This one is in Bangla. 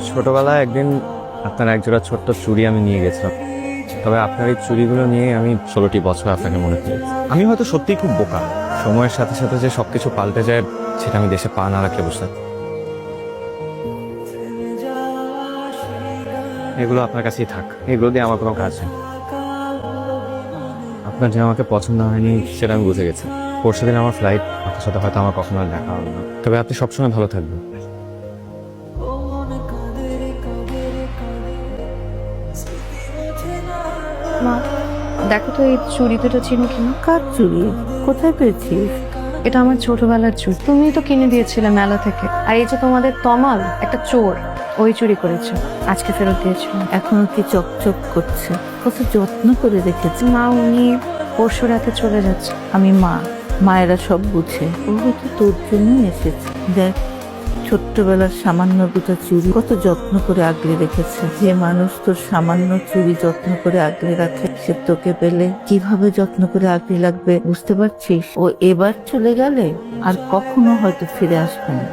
ছোটবেলায় একদিন আপনার একজোড়া ছোট্ট চুড়ি আমি নিয়ে গেছিলাম, তবে আপনার এই চুড়িগুলো নিয়ে আমি 16টি বছর আপনাকে মনে করেছি। আমি হয়তো সত্যিই খুব বোকা, সময়ের সাথে সাথে যে সবকিছু পাল্টে যায় সেটা আমি দেশে পা না রাখলে বুঝতে। এগুলো আপনার কাছেই থাক, এগুলো দিয়ে আমার কোনো কাজ নেই। আপনার যে আমাকে পছন্দ হয়নি সেটা আমি বুঝে গেছি। পরশুদিন আমার ফ্লাইট, আপনার সাথে হয়তো আমার কখনো আর দেখা হবে না, তবে আপনি সবসময় ভালো থাকবেন। মা, দেখো তো এই চুড়ি দুটো চিনি কিনা। কার চুড়ি? কোথায় পেয়েছিস? এটা আমার ছোটবেলার চুড়ি, তুমি তো কিনে দিয়েছিলে মেলা থেকে। আর এই যে তোমাদের তমাল একটা চোর, ওই চুরি করেছে, আজকে ফেরত দিয়েছিল। এখনো কি চকচক করছে? কত যত্ন করে রেখেছি। মা, উনি পরশু রাতে চলে যাচ্ছে। আমি মা, মায়েরা সব বুঝে। ও হয়তো তোর জন্যই এসেছে। দেখ, ছোট্টবেলার সামান্য দুটো চুড়ি কত যত্ন করে আগলে রেখেছে। যে মানুষ তোর সামান্য চুড়ি যত্ন করে আগলে রাখে, সে তোকে পেলে কিভাবে যত্ন করে আগলে রাখবে বুঝতে পারছিস? ও এবার চলে গেলে আর কখনো হয়তো ফিরে আসবে না।